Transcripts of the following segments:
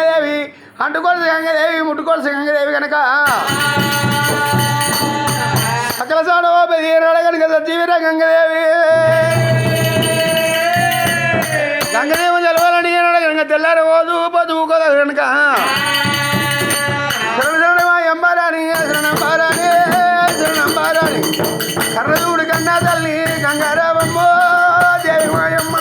గంగదేవి అంటుకోల్సి గంగదేవి ముట్టుకోల్సి గంగదేవి కనుక సకల సాడో పెరిగినాడు కనుక సజీవిర గంగదేవి గంగదేవి తెలవాలని కనుక తెల్లారి పోదు పొదువు కదా కనుక శరణమాయంబారాణి శరణంబారాణి శరణంబారాణి కర్రదూడి కన్నా తల్లి గంగారావమ్మ దేవి మాయమ్మ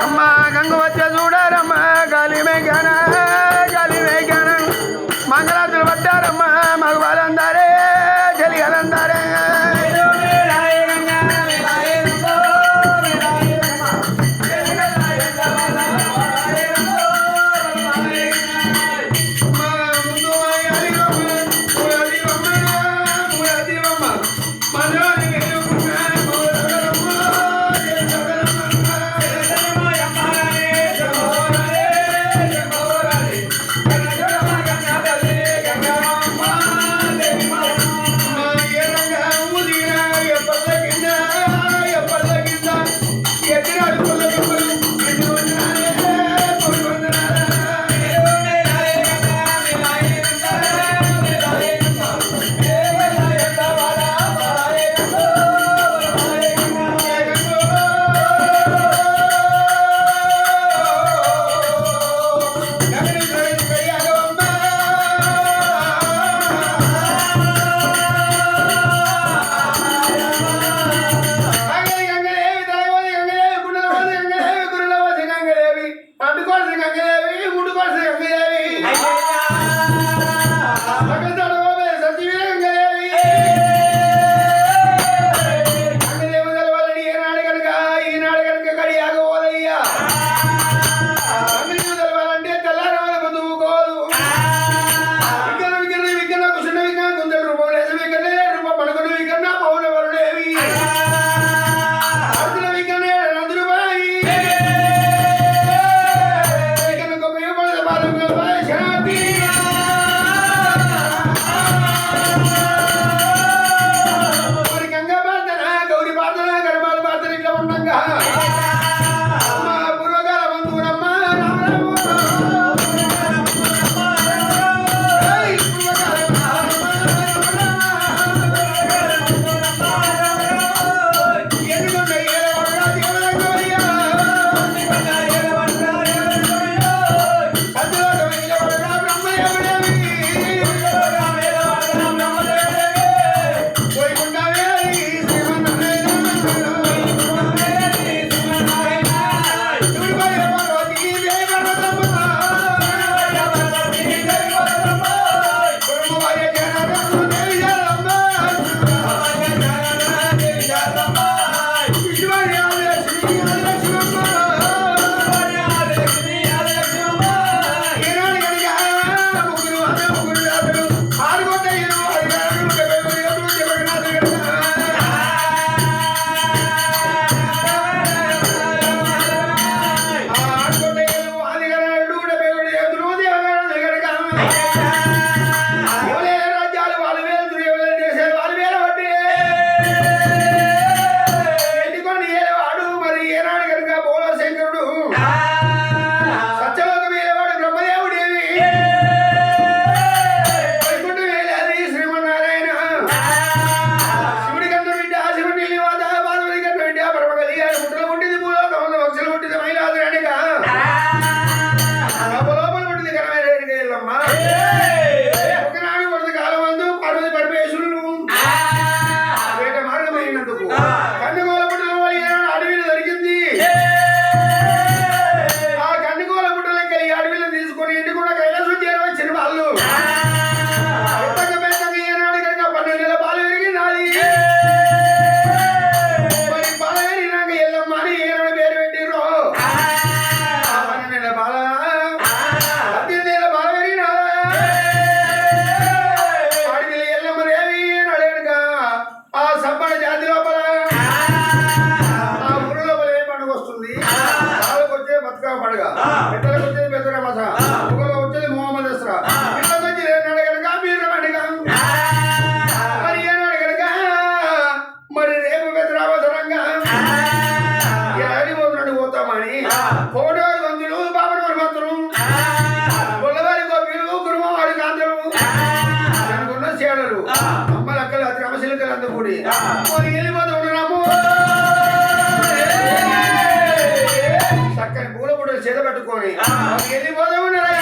అమ్మ గంగ వచ్చే చూడారమ్మ గాలి మేఘన మంగళాతులు పట్టారమ్మ మగవాళ్ళందరే తెలియదందరే గుడి వెళ్ళిపోతూ ఉండరాము చక్కని పూల గుడి చేత పెట్టుకొని వెళ్ళిపోతూ ఉండరా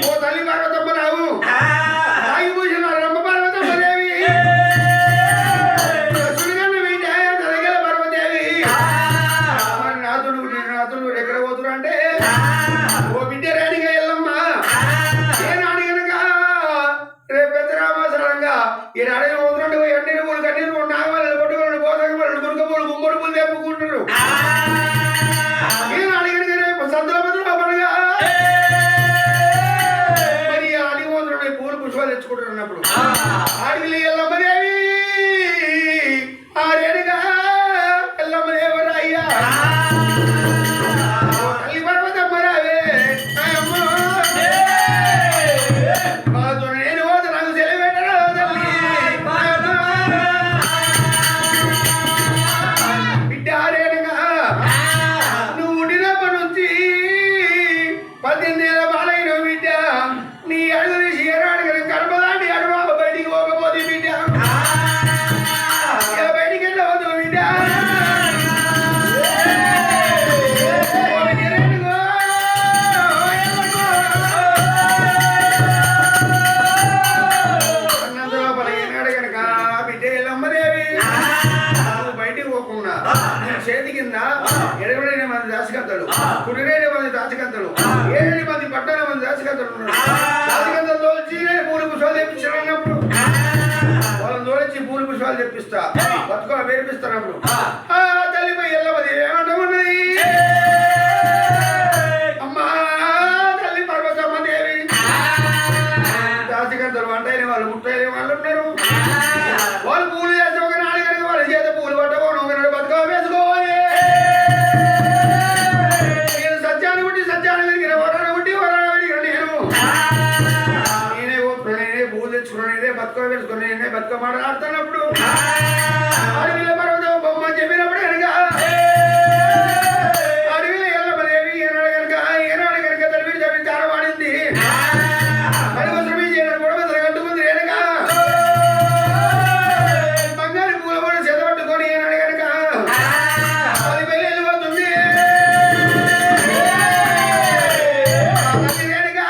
ఓ తల్లి పార్వతమ్మ రావు ఆగిపోసిన రమ్మ పార్వతమ్మ దేవి తలగల పర్వదేవి మరి నాతుడు ఎక్కడ పోతున్నా అంటే ఓ బిడ్డ రాణిగా ఎల్లమ్మ ఏ నాడు కనుక రేపు పెద్దరామాసరంగా ఈ నాడిన పోతున్నాడు ఎండిన పూలు కన్నీరు మూడు నాగవాళ్ళు పట్టుకోళ్ళు పోసక వాళ్ళు గురుక పూలు గుమ్మడి పూలు తెప్పుకుంటారు ఏ నాడు కనుక రేపు సంతుల భద్ర పడగా పుష్పాలు తెచ్చుకుంటారు అన్నప్పుడు ఆడికి ఎల్లమ్మదేవి ఆరేడుగా ఎల్లమ్మదేవరా అయ్యా తల్లి పర్వతమ్మ రావే నేను పోతే నాకు సెలబెట్టరా తల్లి బిడ్డ ఆరేడుగా నువ్వు ఉండినప్పటి నుంచి 18 ఏళ్ళ బాలయ్య బిడ్డ నీ అడుగు తీసి ఏనాడు కర్మదాంటి అడుగు బయటికి పోకపోతే బిడ్డ బయటికి వెళ్ళవద్దు బిడ్డ అన్నందులోపల ఏనాడు కనుక బిడ్డ ఎల్లమ్మదేవి బయటికి పోకుండా చేతి కింద 20 మంది దాచకత్తలు 20 మంది దాచకత్తలు 7 మంది 18 మంది దాచకత్తలు ఉన్నారు దాచకత్తలు తోల్చి పూలు పుష్పాలు తెప్పించారన్నప్పుడు వాళ్ళని తోలించి పూలు పుష్పాలు తెప్పిస్తా బతుకొని వేర్పిస్తానప్పుడు తల్లిపై ఎల్లవది ఏమంటన్నది అమ్మా తల్లి పర్వతమ్మ దేవి దాచకత్తలు వంటైన వాళ్ళు ముట్టైన వాళ్ళు ఉన్నారు వాళ్ళు పూలు చేస్తే ఒక నాడు కనుక వాళ్ళ చేత పూలు పట్టుకోను ఒకనాడు బతుక వేసుకోవాలి నేను సత్యాన్ని పుట్టి సత్యాన్ని పెరిగిన వరాన్ని పుట్టి వరాన్ని పెరిగిన నేనే పూలు తెచ్చుకున్నాను నేనే బతుక వేసుకుని నేనే బతుక మాట్లాడుతున్నప్పుడు అడవిలో పర్వతం బొమ్మ చెప్పినప్పుడు కనుక అడవిలో ఎల్లమ్మదేవి ఏనాడు కనుక తల్లి తల్లి చాలా వాడింది పరివసరమే చేయడం కూడా కట్టుకుంది వెనక బంగారు పూల కూడా చెదపట్టుకొని ఏనాడు కనుక అది పెళ్ళి వెళ్ళిపోతుంది రేణుక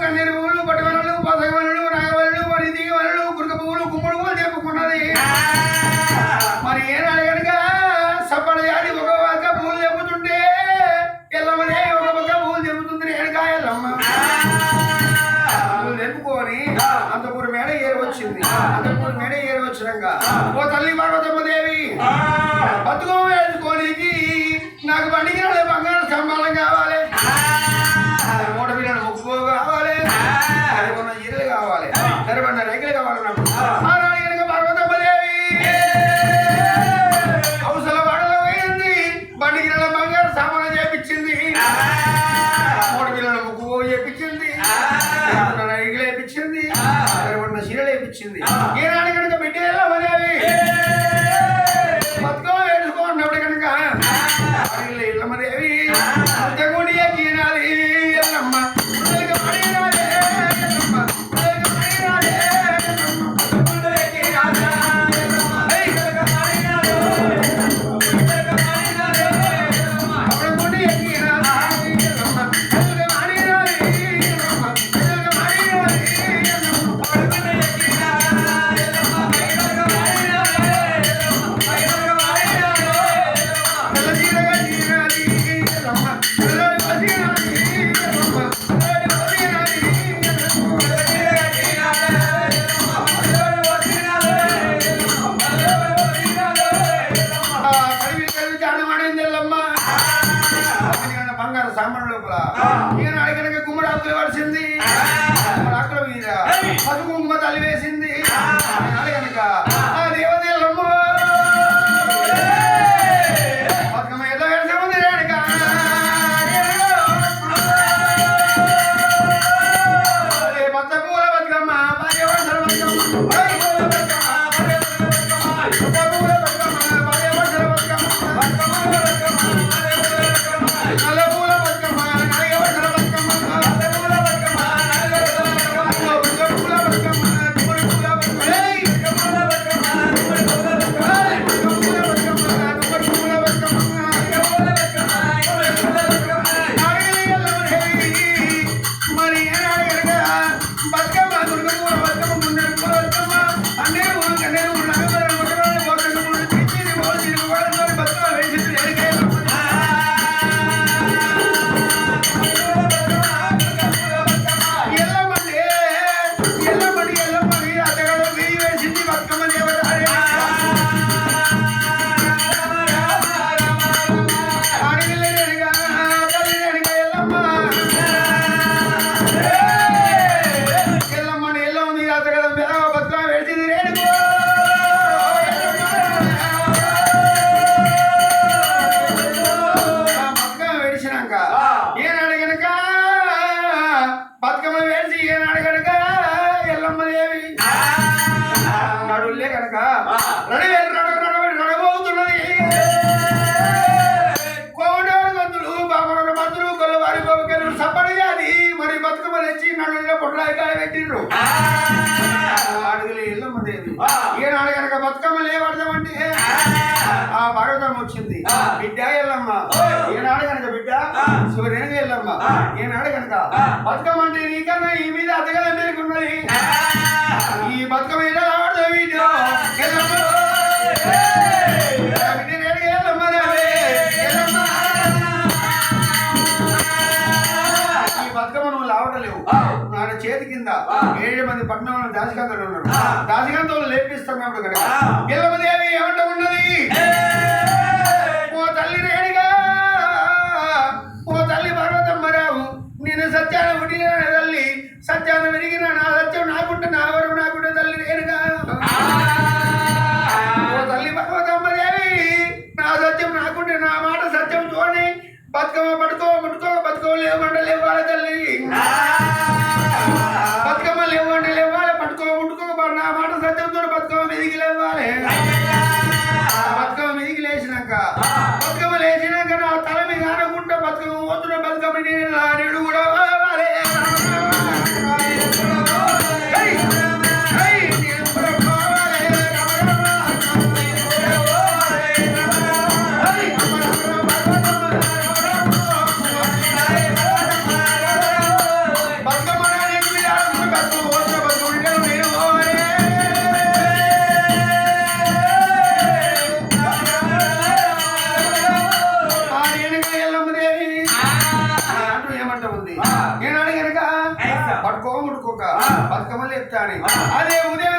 కన్నీరు పువ్వులు పట్టువనలు పసగవనలు నాగవనలు మరి దిగవనలు గురక పువ్వులు గుమ్మడి పువ్వులు చెప్పుకున్నది. మరి ఏనాడు కనుక సప్పడి జాతి ఒక పక్క పువ్వులు చెప్పుతుంటే ఎల్లమ్మనే ఒక పక్క పువ్వులు చెప్పుతుంది రేణుక ఎల్లమ్మ తెంపుకొని అంతపూర్ మేడ ఏరవచ్చింది. అంతపూర్ మేడ ఏరవచ్చినాక ఓ తల్లి పార్వతమ్మ దేవి బతుకమ్మ వేసుకోనికి నాకు బండికి బంగారు స్తంభాలం కావాలి, మూట పిల్లలు ముక్కు కావాలి, తెరవన్న చీరలు కావాలి, తెరవన్న రేఖలు కావాలన్నప్పుడు ఆనాడు కనుక పార్వతమ్మ దేవి అవసర వాడలో పోయింది. బండికి బంగారు సామాన్లు చేపించింది, మూట పిల్లల ముక్కు చేపించింది, రేఖలు వేపించింది, తెరవన్న చీరలు వేపించింది. ఈనాడు కనుక బిడ్డ ఎల్లమ్మదేవి బతుకమ్మ వేడుకోన్నప్పుడు కనుక ఎల్లమ్మదేవి జగుడి ఎక్కినాలి ఎల్లమ్మ బంగారు సామాన్ లోపల ఈనాడు కనుక గుమ్మడి ఆకులు పడిచింది, గుమ్మడి ఆకుల మీద పసుపు కుంకుమ తల్లి వేసింది. ఈనాడు కనుక ఆ దేవదేలమ్మ బతుకమ్మ ఏదో వేసే ఉంది రేణుక పచ్చ పూల బతుకమ్మ భార్య వర్షల బతుకమ్మ ఏనాడు గనక బతుకమ్మ వేసి ఏనాడు గనక ఎల్లమ్మదేవి నడులే గనక నడబోతున్నది. కోడోడు మందులు బాబు మందులు కొల్లవారి బాబుకెళ్ళు సప్పడి అది మరి బతుకమ్మ తెచ్చి నడుల్లో పొట్లాయికాయ పెట్టిండ్రు. అడుగులే ఎల్లమ్మదేవి ఏనాడు గనక బతుకమ్మ లేవడదామంటే ఆ భాగవతం వచ్చింది. బిడ్డ ఎల్లమ్మ ఏనాడు కనుక బిడ్డ శివరేణుగా ఎల్లమ్మ ఏనాడు కనుక బతుకమ్మ అంటే నీకన్నా ఈ మీద అతగల మేలుకున్నది. ఈ బతుకమ్మ ఎలా రావడదు వీడియో ఎల్లమ్మ ఈ బతుకమ్మ నువ్వు లావడలేవు. నాడు చేతి కింద 7 మంది పట్టణంలో దాసికాంతలు ఉన్నారు. దాసికాంతలు లేపిస్తాం అప్పుడు కనుక ఎల్లమ్మదేవి ఏమంట ఉన్నది. ఓ తల్లి రేణుగా ఓ తల్లి పార్వతమ్మరావు నేను సత్యాన పుట్టిన తల్లి సత్యాన పెరిగిన నా సత్యం నాకుంటే నా వరకు నాకుంటే తల్లి రేణుగా ఓ తల్లి పార్వతమ్మదేవి నా సత్యం నాకుంటే నా మాట సత్యం చూడని బతుకమ్మ పట్టుకోలేమంటే లేవాలి తల్లి బతుకమ్మ లేవంటే లేవాలి పట్టుకో నా మాట సత్యంతో బతుకమ్మ మీదికి లేవాలి. బతుకమ్మ మీదికి లేచినాక నా తల మీద ఆడకుండా బతుకమ్మ పోతున్న బతుకమ్మ నేను కూడా నేను అడిగనక పట్టుకో ముట్టుకోక బతుకమ్మలు చెప్తాను అదే ఉదయం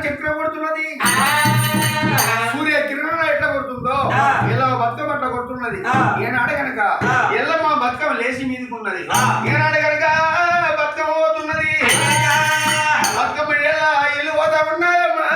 చక్రం కొడుతున్నది సూర్య కిరణాలు ఎట్లా కొడుతుందో ఇలా బతుకమ్మ అట్లా కొడుతున్నది ఏనాడు కనుక ఎల్లమ్మ బతుకమ్మ లేచి మీదకున్నది ఏనాడు కనుక బతుకమ్మ పోతున్నది బతుకమ్మ ఎలా ఇల్లు పోతా ఉన్నాయమ్మా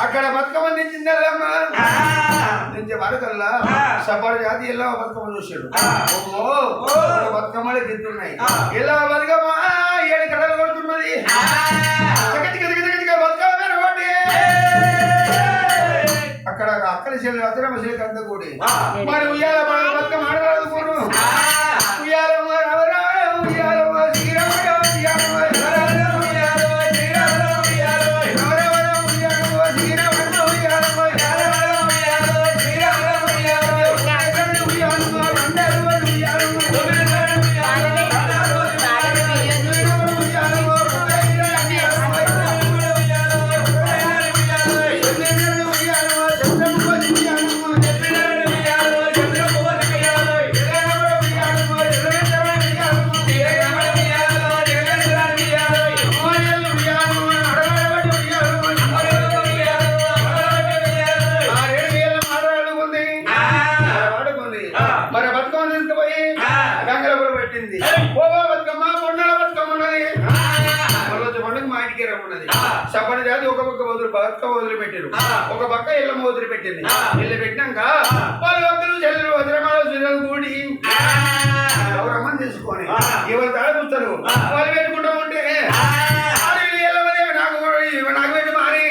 అక్కడ బతుకమ్మ నించిందమ్మా నుంచి వరకల్లా సపాడు జాతి ఎలా బతుకమ్మ చూసాడు బతుకమ్మలు తింటున్నాయి ఎలా బతుకమ్మ 7 కడలు కొడుతున్నది బతుకమ్మ అక్కడ అక్కడి చెల్లి అద్దరమ్మ చెల్లి అంత కూడి మరి ఉయ్యాల బతుకమ్మ ఆడరాదుకోరు ఉయ్యాలమ్మ ఉయ్యాలమ్మ సపన జాతి ఒక పక్క వదిలిపెట్టారు ఒక పక్క ఎల్లమ్మ వదిలిపెట్టింది ఇల్లు పెట్టినాక వాళ్ళు ఒక్కరు చెల్లెలు వజ్రమాలు కూడి ఎవరమ్మని తీసుకొని ఎవరు తల చూస్తారు వాళ్ళు పెట్టుకుంటూ ఉంటే నాకు పెట్టి మారి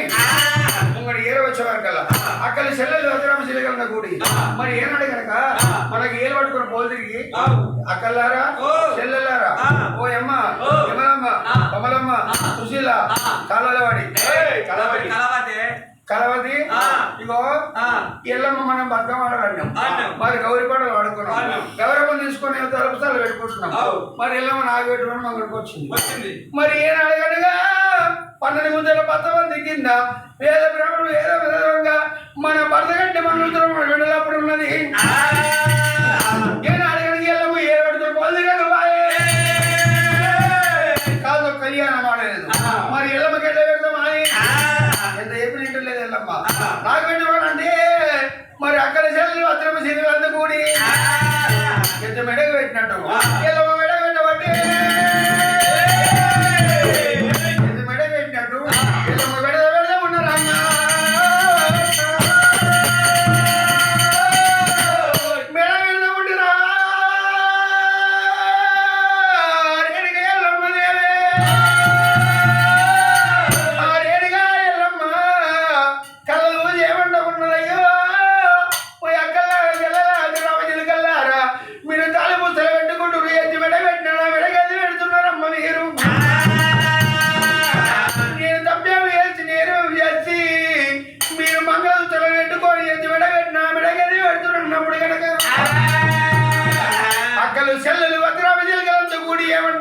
ఇంకటి ఏర వచ్చేవారు కదా అక్కడ చెల్లెలు వజ్రమ్మ చెల్లెగలన్న కూడి మరి ఏనాడు కనుక మనకి ఏలు పట్టుకుని పోలు తిరిగి అక్కలారా చెల్లెల్లారా ఓ అమ్మ యమలమ్మ కమలమ్మ సుశీల కాలవాడి కలవది ఇగో ఎల్లమ్మ మనం బతుకమ్మ ఆడగలిగాం మరి గౌరీ పాటలు ఆడుకున్నాం గౌరవం తీసుకొని తలుపుతాలు పెట్టుకుంటున్నాం మరి ఎల్లమ్మ నాకు పెట్టుకుని మనకు వచ్చింది మరి ఏనాడు కనుక 12 ముందల 10 మంది కింద వేద బ్రాహ్మణుడు వేద విధంగా మన భర్త కంటే మన విడలప్పుడు ఉన్నది ఏనాడు కనుక ఎల్లమ్మ ఏ పడుతున్న పొంది కాదు కళ్యాణం ఆడలేదు మరి ఎల్లమ్మకి ఎట్లా పెడతాం అని ఎంత చెప్పిన ఇంటలేదు ఎల్లమ్మ నాకు పెట్టివాడంటే మరి అక్కడ చెల్లెలు అద్దరమ్మ చెల్లెలు అంతా కూడి ఎంత మెడకు పెట్టినట్టు ఎల్లమ్మ మెడకు పెట్టబట్టి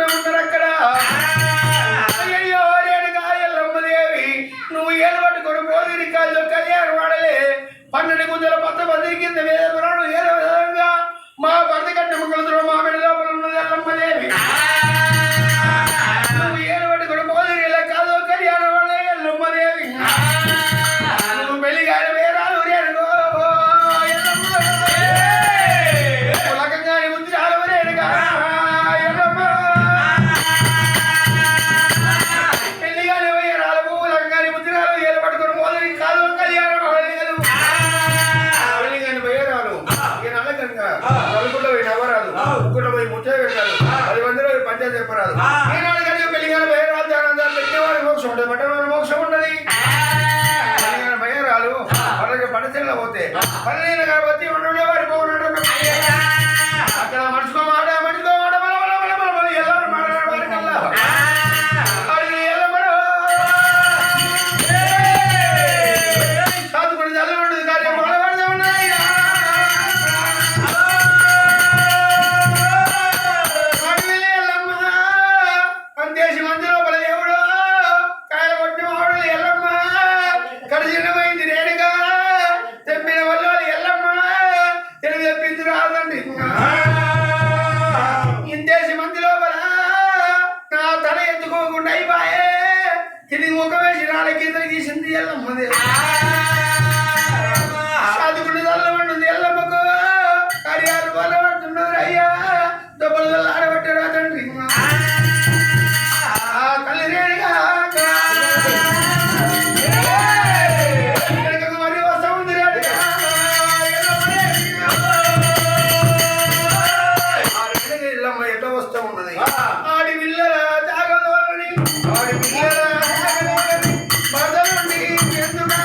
అనుకుంటూ ఉంటారు అక్కడ. అయ్యో రేణుగా ఎల్లమ్మదేవి నువ్వు ఏలు పట్టుకొని పోదిరి కాళ్ళు కళ్యాణం వాడలే 12 గుంజల పత్త బదిరి కింద వేద పురాణం ఏదో విధంగా మా భర్త కట్టిన ముగ్గులతో మా మెడ లోపల ఉన్నది ఎల్లమ్మదేవి. నువ్వు ఏలు పట్టుకొని పోదిరి కాళ్ళు కళ్యాణం వాడలే ఎల్లమ్మదేవి. నువ్వు పెళ్లి గారి వేరాలు రేణుగో ఎల్లమ్మ లకంగాని ముద్రాలు రేణుగా ఎల్లమ్మ పెళ్లి గారి వేరాలు లకంగాని ముద్రాలు ఏలు పట్టుకొని పోదిరి కాళ్ళు కళ్యాణం వాడలేదు. పెళ్లి గాని వేరాలు ఇక నల్లకంగా నలుగుల్లో పోయి నవ్వరాదు, ముగ్గుల్లో పోయి ముచ్చట పెట్టారు, 10 మందిలో పంచాయతీ చెప్పరాదు. ఈనాడు కనుక పెళ్లి గాని వేరాలు దాని పెట్టేవారి మోక్షం ఉంటుంది, పట్టవారి మోక్షం ఉండదు. భయరాలు వాళ్ళకి పడచెల్ల పోతే పన్నీరు కాబట్టి ఉండేవారి పోవడం అక్కడ మర్చుకోమాట ఎవరు మాట్లాడేవారి కల్లా సాధుకుని జల్లు ఉండదు కార్యం మాడబడితే ఉన్నాయి. అంతేసి మంది లోపల దేవుడు కాయలు కొట్టి మాడు ఎల్లమ్మ కడిచినమైంది రేణుగా తెప్పిన వల్ల ఎల్లమ్మ తెలుగు తెప్పింది రాదండి. ఇంతేసి మంది లోపల నా తల ఎత్తుకోకుండా అయిపోయే తిరిగి ముఖం వేసి నాలుగు ఇద్దరు గీసింది ఎల్లమ్మది. చదువుకుని తల్లబడింది ఎల్లమ్మకు కార్యాలు వల్ల పడుతున్నారు అయ్యా దెబ్బలు వల్ల ఆడబట్టారు తండ్రి. తల్లి రేణుగా మరి వస్తా ఉంది రేణుగా ఎల్లమ్మ ఎట్లా వస్తా ఉన్నది. ఆడి పిల్లల తాగలోని ఆడి పిల్లల తాగలోని మదలుండి ఎందుగా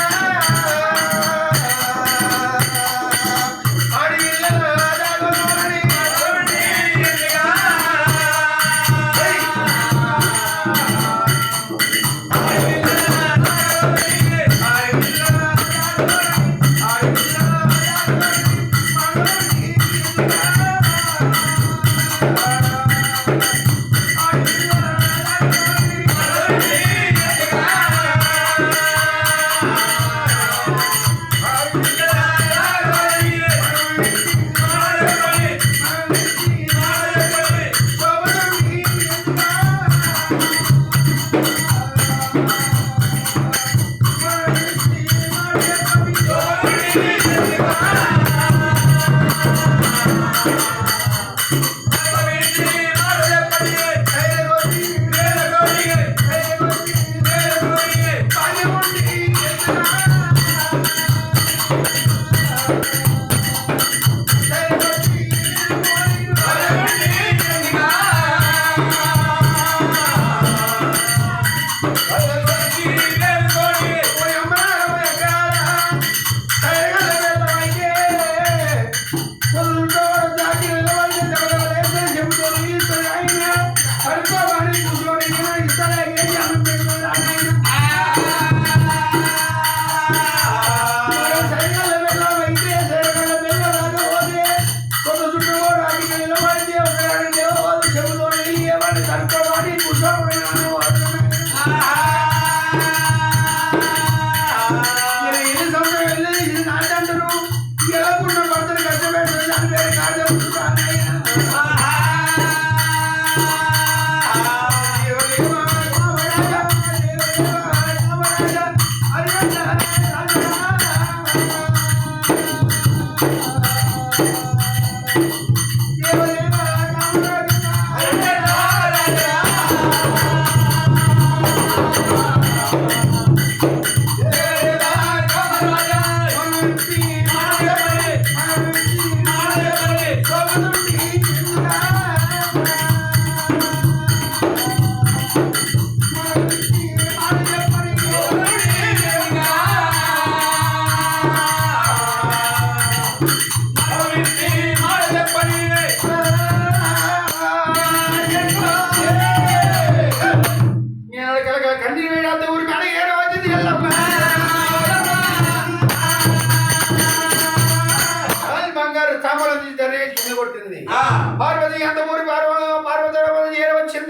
ఆడి పిల్లల తాగలోని మదలుండి ఎందుగా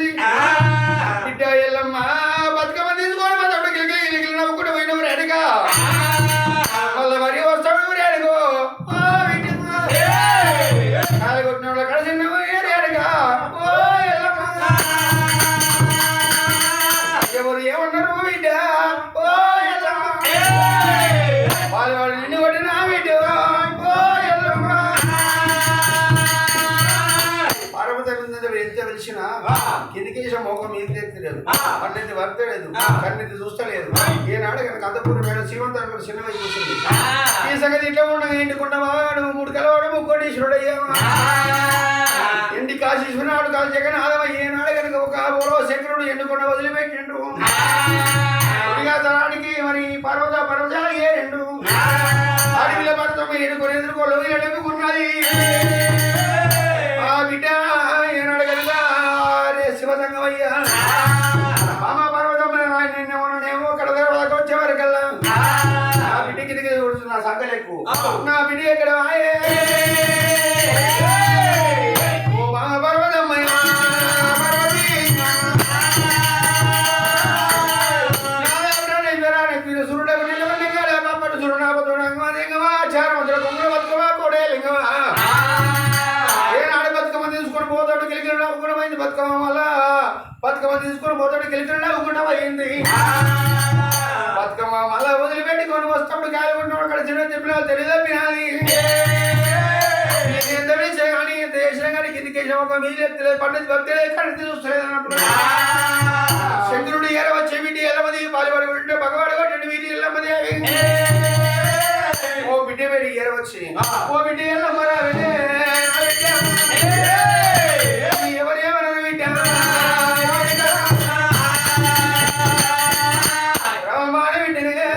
వచ్చింది బిడ్డ ఎల్లమ్మ బతుకమ్మ తీసుకొని మా తమ్ముడు గిలిగిలి నవ్వుకుంటూ పోయినప్పుడు అడిగా మళ్ళీ మరి వస్తాడు అడుగు కొట్టిన వాళ్ళు కలిసి అడిగా ఓ ఎల్లమ్మ ఎవరు ఏమన్నారు బిడ్డ ఓ ఎల్లమ్మ వాళ్ళు నిన్ను కొట్టిన బిడ్డ ఓ ఎల్లమ్మ ఎంత పిలిచినా కిందికేసిన మోకం మీద తెచ్చలేదు పన్నెండు వర్తలేదు కన్నెత్తి చూస్తలేదు ఏనాడు కనుక అంతపూర్ మేడం శ్రీమంతాడు చిన్నగా చూస్తుంది ఈ సంగతి ఇట్లా ఉండగా ఎండుకున్నవాడు మూడు కలవాడు ముక్కోడీశ్వరుడయ్యా ఎండి కాశీశ్వరుడు కాదు జగన్నాథం ఏనాడు కనుక ఒక ఓరో శంకరుడు ఎండుకున్న వదిలిపెట్టిండు తనానికి మరి పర్వతాలు ఏ రెండు అడవిలో పర్వతం ఎన్నుకొని ఎదుర్కోలు ఎడుకున్నది ఆ బిడ్డ ఏనాడు కనుక శివసంగమయ్యా మామ పర్వతం నిన్నేమో కడ తర్వాత వచ్చేవరకల్లా నా బిడ్డ కిందకి చూడుతున్నా సంకలు ఎక్కువ నా బిడ్డ ఎక్కడ ఓ మామ పర్వతమ్మయ్య సురుడకు నిలవలింగా పాపడు సురునాపతుడంగమా చారమంతుల కొంగుల బతుకమా కోడే లింగమా ఏనాడు బతుకమ్మ తీసుకొని పోతాడు గిలిగిరి నవ్వుకున్నమైంది బతుకమ్మ వల్ల బతుకమ్మ తీసుకొని పోతాడు గిలిగిరి నవ్వుకున్నమైంది బతుకమ్మ మళ్ళా వదిలిపెట్టుకొని వస్తాడు కాయకుంటాడు అక్కడ చిన్న చెప్పిన తెలియదప్పినది ఎంత వేసే కానీ ఎంత వేసినా కానీ కిందికేసిన ఒక మీరు ఎత్తలేదు పండిత్ భక్తులే కడితే చూస్తలేదు అన్నప్పుడు శంకరుడు ఎర వచ్చే వీటి ఎల్లమది పాలివాడు ఉంటే భగవాడు కొట్టండి వీటి ఎల్లమది ఓ బిడ్డ వేడి ఎర వచ్చి ఓ బిడ్డ ఎల్లమ్మరా ఎవరేమన్నారు బిడ్డ రామాన బిడ్డనే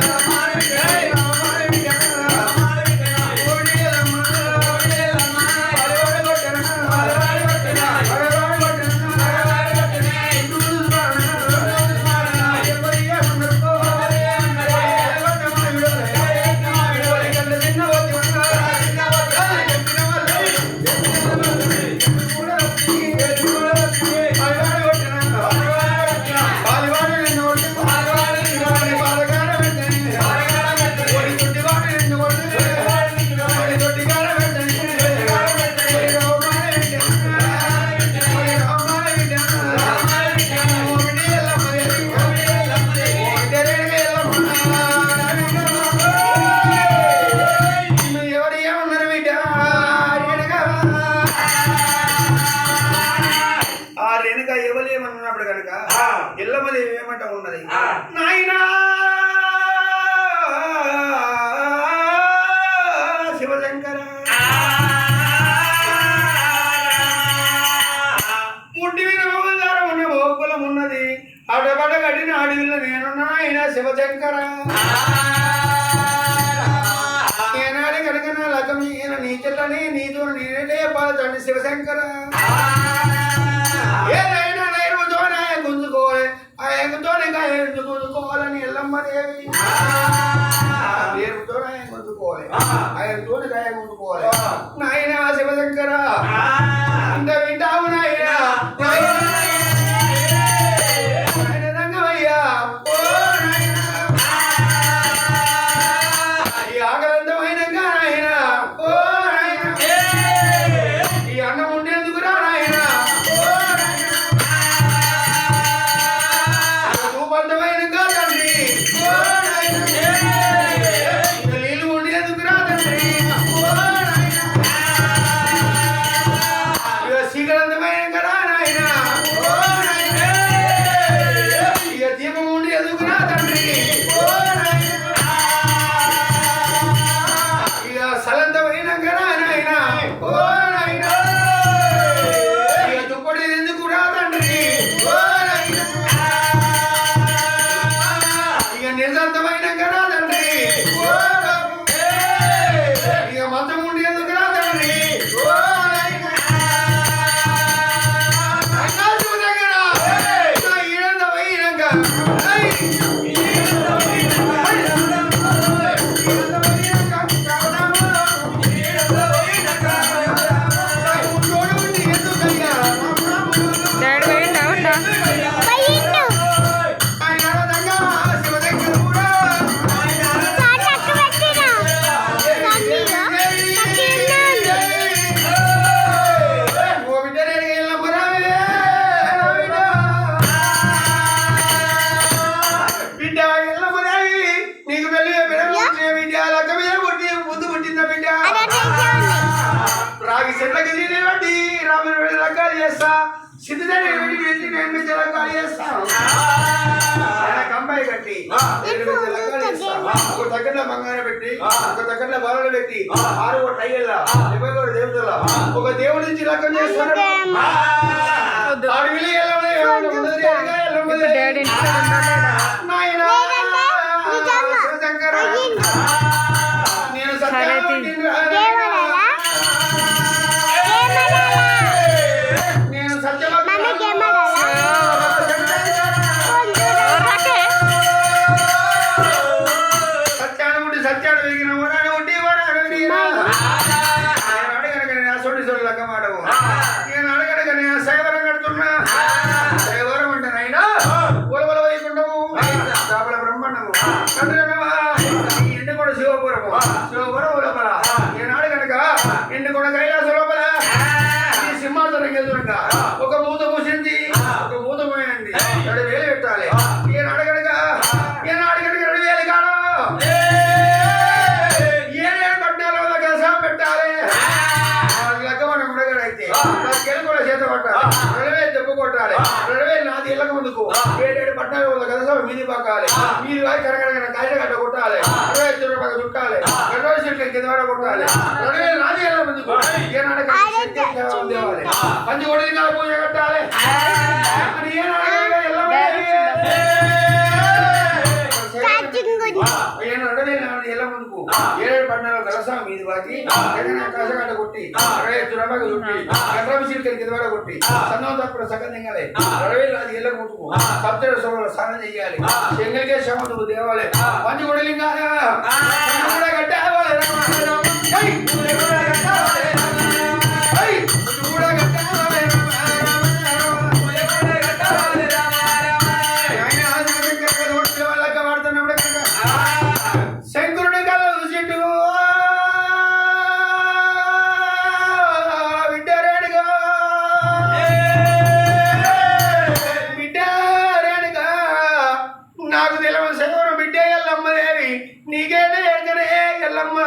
ఎవలేమన్నప్పుడు కనుక ఎల్లమది ఏమంట ఉన్నది నాయనా శివశంకర ముడ్డి మీద మొగదారం ఉన్న భోగులం ఉన్నది అడబడ గడిన అడవిలో నేనున్నా ఆయన శివశంకర ఏనాడు కనుక నా లగం ఈయన నీ చెట్లని నీతో నేనే పాలచండి శివశంకర ఏదైనా నేర్పుతోనే గుంజుకోవాలి ఆ ఎగుతోనే గుంజుకోవాలని ఎల్లమ్మదేవి నేర్పుతోనే గుంజుకోవాలి ఆ ఎగుతోనే గుంజుకోవాలి నాయన శివశంకర ఇంత వింటావు నాయన రంగమయ్యా ఓ నాయన ఈ ఆగలంతమైన నాయన ఓ నాయన ఈ అన్నం ఉండేందుకు రా నాయన నీళ్ళు ఉండేందుకు రా తండ్రి కంబాయి కట్టి ఒక దగ్గరలో బంగారం పెట్టి ఒక దగ్గరలో బాలలు పెట్టి 6 టైగర్ల 70 దేవతల ఒక దేవుడి నుంచి లగ్గం చేస్తున్నాడు. నేను శివపురం లోపల ఈనాడు కనుక ఎండు కూడా కైలాస లోపల ఈ సింహాసనం ఎదురుగా ఒక మూత పూసింది ఒక మూత పోయండి 2,000 పెట్టాలి. ఈనాడు కనుక 2,000 కాదు 7 పట్టాల కసం పెట్టాలి. లెక్క మనం ఉడగడైతే గెలు కూడా చేత పట్టాలి. 2,000 దెబ్బ కొట్టాలి. 2,000 నాది ఇళ్ళక ముందుకు 7 పట్టాల కసం మీది పక్కాలి. మీది వాయి కనకన కాయల గడ్డ కొట్టాలి. 25 రూపాయలు చుట్టాలి. 2 చెట్లు కింద పడ కొట్టాలి. 2,000 నాది ఇళ్ళ ముందుకు ఏనాడు దేవాలి. పంచి కొడికి నా పూజ కట్టాలి. ఎలా ముందుకు 7 పట్నాల కలసా మీది బాకి కాసగడ్డ కొట్టి 25 రూపాయలు చుట్టి గండ్రమి చిలుకలు కింద పడ కొట్టి సన్నం తప్పుడు సగం తింగాలి. 2,000 నాది ఇళ్ళ ముందుకు సప్తర సోమలు స్నానం చెయ్యాలి. చెంగలికే శమంతుకు దేవాలి. పంచి కొడలింగా శంకరుడి కళ చూసిండు బిడ్డారేడుగా నాకు తెలియని శంకరు బిడ్డ ఎల్లమ్మదేవి నీకేనే ఎక్కడే ఎల్లమ్మ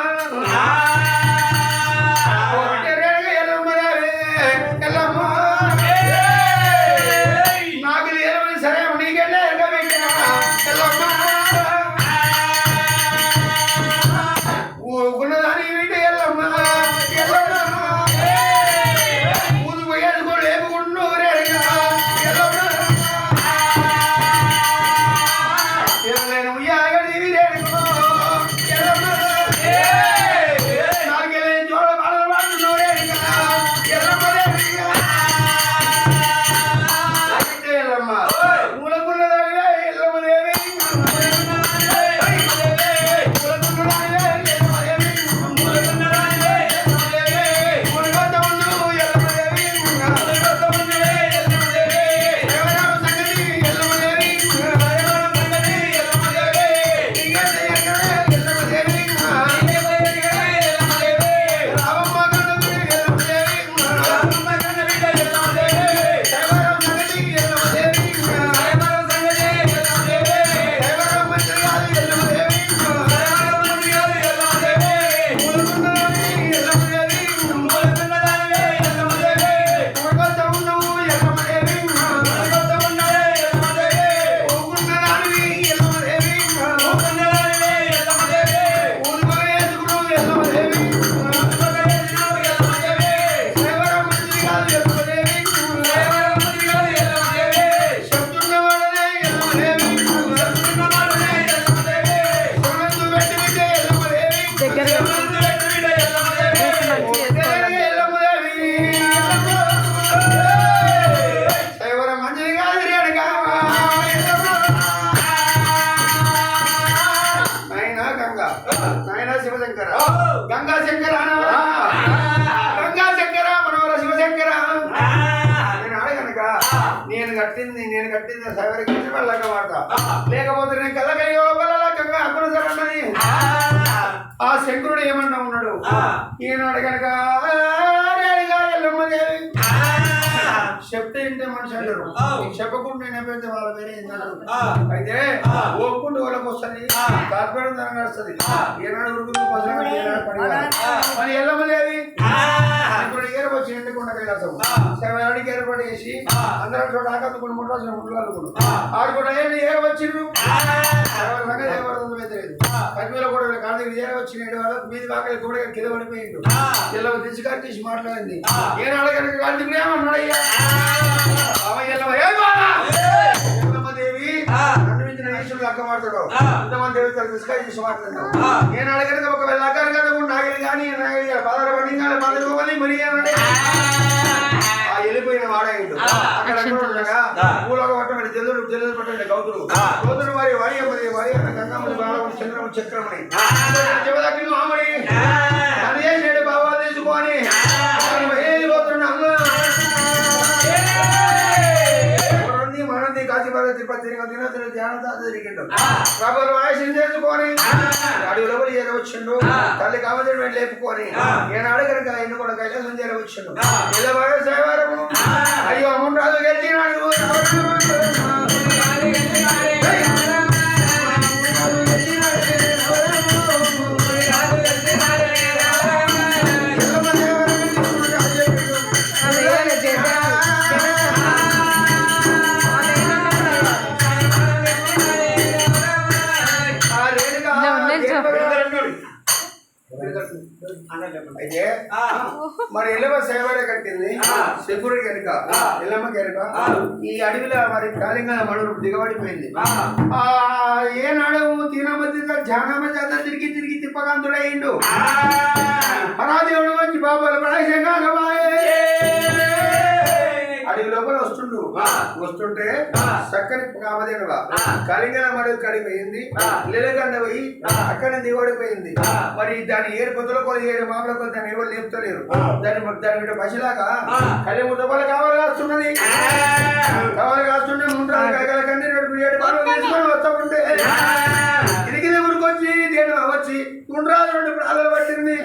నేను కట్టింది సైవరికి వెళ్ళక మాట లేకపోతే నేను కళ్ళకయ్యో బలకంగా అప్పుడు సరన్నది. ఆ శంకరుడు ఏమన్నా ఉన్నాడు ఈనాడు కనుక చెప్తే ఇంటే మనిషి అంటారు, చెప్పకుండా నేనైతే వాళ్ళ పేరే ఏంటంటారు. అయితే ఒప్పుకుంటే వాళ్ళకి వస్తుంది, తాత్పర్యం తనగా వస్తుంది. ఏనాడు ఉరుకుతుంది మరి ఎల్లమలేవి ఇప్పుడు ఏరు వచ్చి ఎండుకుండా కైలాసం శివాడికి ఏర్పాటు చేసి అందరం చోట ఆకట్టుకుని ముట్టాల్సిన ముట్లు ఆడు కూడా ఏరు వచ్చిండ్రు సంగతి ఏమవుతుందో తెలియదు. పదివేల కూడా కాళ్ళకి ఏరు వచ్చి 7 వాళ్ళకి మీది కాకలి కూడా కింద పడిపోయిండు. ఇలా దిశగా తీసి మాట్లాడింది. ఏనాడు కనుక కార్తీకుడు ఏమన్నాడయ్యా దేవి అన్నించిన ఈశ్వరుడు అక్క మాట్లాడు ఇంతమంది దేవతలు దిశగా తీసి మాట్లాడినావు. ఏనాడు కనుక ఒకవేళ అక్కడ కదా నాగిలి కానీ నాగిలి పదహారు పడి పదవి మరి వెళ్ళిపోయిన వాడేండు అక్కడ ఉండగా పూలక పట్టమని జల్లుడు పట్టండి గౌతుడు వారి వారి గంగమ్మని బాలమని చంద్రమని చక్రమని శివదగ్ని మామని అదే 7 భావాలు తీసుకొని మనంది కాశీపాద తిరుపతి దినోత్సవం ధ్యానంతో తిరిగిండు. ప్రభులు వాయిసం చేసుకొని అడుగులో చేరవచ్చిండు. తల్లి కావదేవి వెళ్ళి లేపుకొని ఏనాడు కనుక ఎన్ను కూడా కైలాసం చేరవచ్చిండు. సేవారము అయ్యో అమ్మ రాజు గెలిచినాడు. అయితే మరి ఎల్లమ్మ సేవడే కట్టింది శంకుడి కనుక ఎల్లమ్మ కనుక ఈ అడవిలో మరి కాళింగ మడుగు దిగబడిపోయింది. ఏనాడు తినమతిగా ధ్యానమ చేత తిరిగి తిప్పకాంతుడయిండు. పరాదేవుడు వచ్చి బాబాలు పడాశంగా అడవి లోపల వస్తుంటే చక్కని కామదేనుగా కలింగన మడుగు కడిపోయింది. లీలగండ పోయి అక్కడ దిగబడిపోయింది. మరి దాని 7 పొద్దుల కొలు 7 మామల కొలు దాన్ని ఎవరు లేపుతలేరు. దాని పసిలాగా కలి ముద్దపల కావాలి కాస్తున్నది. కావాలి కాస్తుంటే ముందు కండి 7 పాలు తీసుకొని వస్తా ఉంటే ఇదికి ఊరికొచ్చి దేని వచ్చి ముండ్రాలు 2 ప్రాణాలు పట్టింది.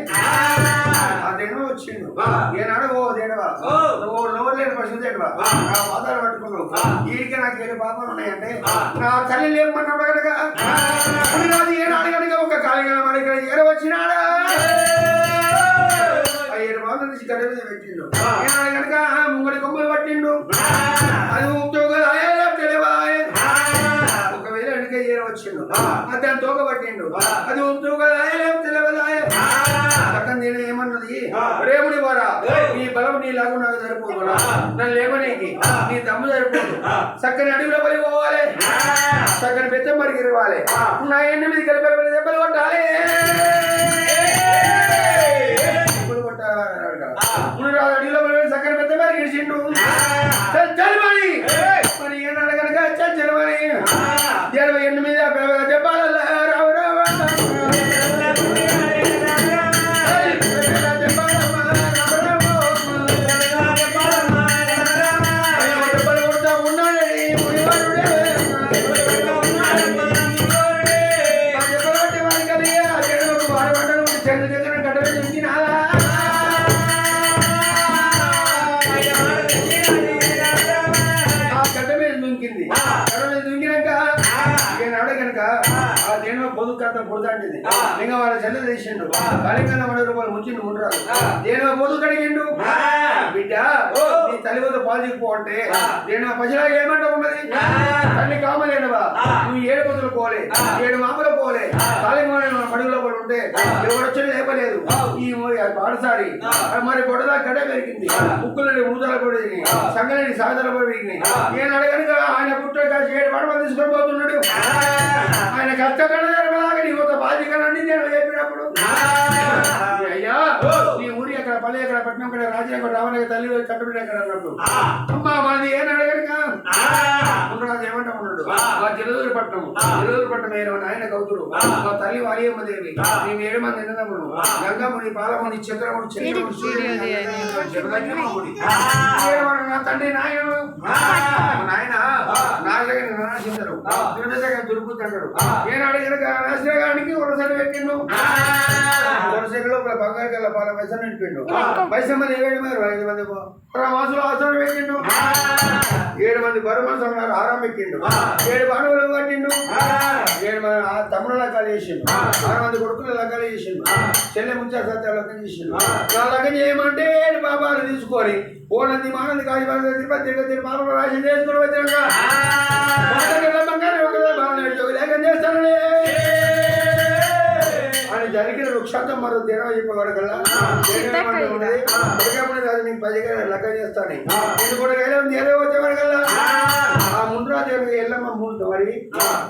ఆ దేనవ వచ్చిండు. ఏనాడు ఓ దేనవా నువ్వు నోరు లేని పశువు దేనవా ఆ పాదాలు పట్టుకున్నావు. వీడికి నాకు 7 పాపాలు ఉన్నాయంటే నా తల్లి లేపమన్నాడు కనుక ఏనాడు కనుక ఒక కాళింగన మరి ఇక్కడ ఏరవచ్చినాడా 7 పాదాల నుంచి గడ్డ మీద పెట్టిండు. ఏనాడు కనుక ముంగడి కొమ్మలు పట్టిండు. అది తెలివా ఒకవేళ వెనుక ఏరవచ్చిండు. దాన్ని తోక పట్టిండు. అది తెలియదాయ పక్కన నేను ఏమన్నది రేముడి వారా నీ బలం నీ లాగు నాకు సరిపోదు. నన్ను లేవనీకి నీ దమ్ము సరిపోదు. చక్కని అడవిలో పడి పోవాలి. చక్కని పెద్ద మరికి ఇవ్వాలి. నా 8 కలిపి దెబ్బలు కొట్టాలి. అడవిలో చక్కని పెద్ద మరికి ఇడిచిండు. చల్మని మరి ఏనాడు కనుక చల్మని 88 దెబ్బల రావు రావు పొడుతాంటిది లింగ వాళ్ళ చెల్లె తీసిండు. కాళింగన 100 రూపాయలు ముంచిండు ముండ్రాలు. దేనివ పొదు కడిగిండు. బిడ్డ నీ తల్లి వద్ద పాలు చెప్పు అంటే దేనివ పసిలాగా ఏమంటా ఉన్నది. తల్లి కామలేనవా నువ్వు 7 పొద్దులు పోలే 7 మామలు పోలే కాళింగ మడుగులో పడి ఉంటే ఎవడొచ్చిన లేపలేదు. ఈ పాడసారి మరి గొడవ గడ్డ పెరిగింది. ముక్కులని ఊదల పడి సంగలని సాగదల పడినాయి. నేను అడగనుక ఆయన పుట్ట 7 పడవలు తీసుకొని పోతున్నాడు. ఆయన కష్టపడ నీ ఒక బాధ్యతలన్నీ నేను చెప్పినప్పుడు అయ్యా నీ ఊరి అక్కడ పల్లె అక్కడ పట్నం అక్కడ రాజనగర్ రావణ తల్లి కట్టుబడి అక్కడ అన్నప్పుడు అమ్మా మాది ఏం అడగనుక ఉండరాజు ఏమంటా ఉన్నాడు. మా జలదూరు పట్నం ఆయన గౌతుడు మా తల్లి వారియమ్మ దేవి మేము 7 మంది ఎన్నదమ్ముడు గంగముని పాలముని చంద్రముడు నా తండ్రి నాయన నాయన నా నాశించరు దురుకుతుంటాడు ఏనాడు కనుక నాశనగానికి వరసలు పెట్టిండు వరసలో బంగారు కల్లా పాల పైసలు నింపిండు పైసలు మంది 7 మంది 5 మంది మాసులు అవసరం పెట్టిండు 7 మంది బరుమనసు ఉన్నారు ఆరాం పెట్టిండు 7 బాణువులు కట్టిండు 7 మంది తమ్ముడు లెక్కలు చేసిండు 6 మంది కొడుకులు లెక్కలు చేసిండు చెల్లె ముంచా సత్య లెక్కలు చేసిండు నా లెక్క చేయమంటే 7 బాబాలు తీసుకొని ఓనంది మానంది కాశీ తిరుపతి తిరుపతి పాపలు రాసి చేసుకుని వచ్చినాక లేఖం చేస్తానని అని జరిగిన వృక్షాంతం మరో తెరవ చెప్పగలగల నీకు 10 లెక్క చేస్తాను నేను కూడా తెరవ వచ్చేవాడికల్లా ఆ ముండ్రాజు ఎల్లమ్మ ముందు మరి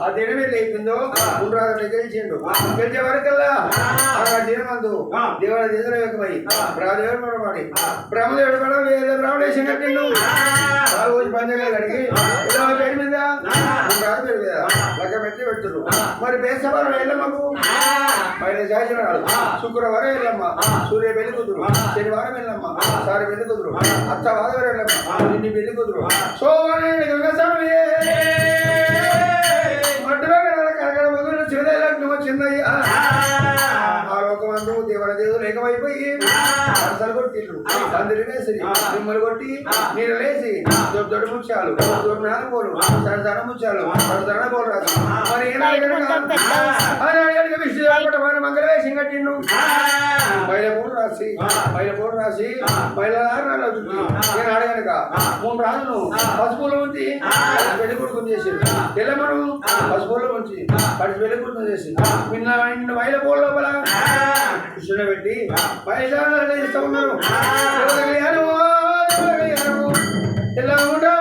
ఆ దినమే లేపిందో ముండ్రాజు గెలిచిండు గెలిచే వరకల్లా ఆ దినమందు దేవుడు ఎదురవేకమై బ్రహ్మదేవుడు పడబడి బ్రహ్మదేవుడు పడ రావడేసి కట్టిండు ఆ రోజు పంచగా కడిగి ఇలా పేరు మీద ముండ్రాజు పేరు మీద లెక్క పెట్టి పెడుతున్నారు మరి బేసవారం ఎల్లమ్మకు పైన శాసనాలు శుక్రవారం ఎల్లమ్మ సూర్య పెళ్లి కుదురు శనివారం ఎల్లమ్మ సారి పెళ్లి కుదురు అత్తవాదం ఎల్లమ్మ నిన్ను పెళ్లి కుదురు సోమవారం గంగస్వామి వచ్చిందయ్యా ఆ లోకమందు దేవదేవులు ఏకమైపోయి అసలు కొట్టిండ్రు అందరి వేసి మిమ్మల్ని కొట్టి నీరు లేసి దొడ్డు ముత్యాలు దొడ్డు పోలు సరసన ముత్యాలు సరసన పోలు రాదు మరి ఏనాడు విష్ణు మంగళ వేసి కట్టిండు బయల పూలు రాసి బయల నేను అడగనక 3 రాజులు పసుపులు ఉంచి పెళ్లి కొడుకుని చేసిండు తెల్లమను పసుపులు ఉంచి పడి పెళ్లి కొడుకుని చేసి నిన్న బయల పూల లోపల కృష్ణుని పెట్టి బయట ఇస్తూ ఉన్నారు ఎలా ఉంటా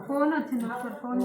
ఫోన్ వచ్చింది ఫోన్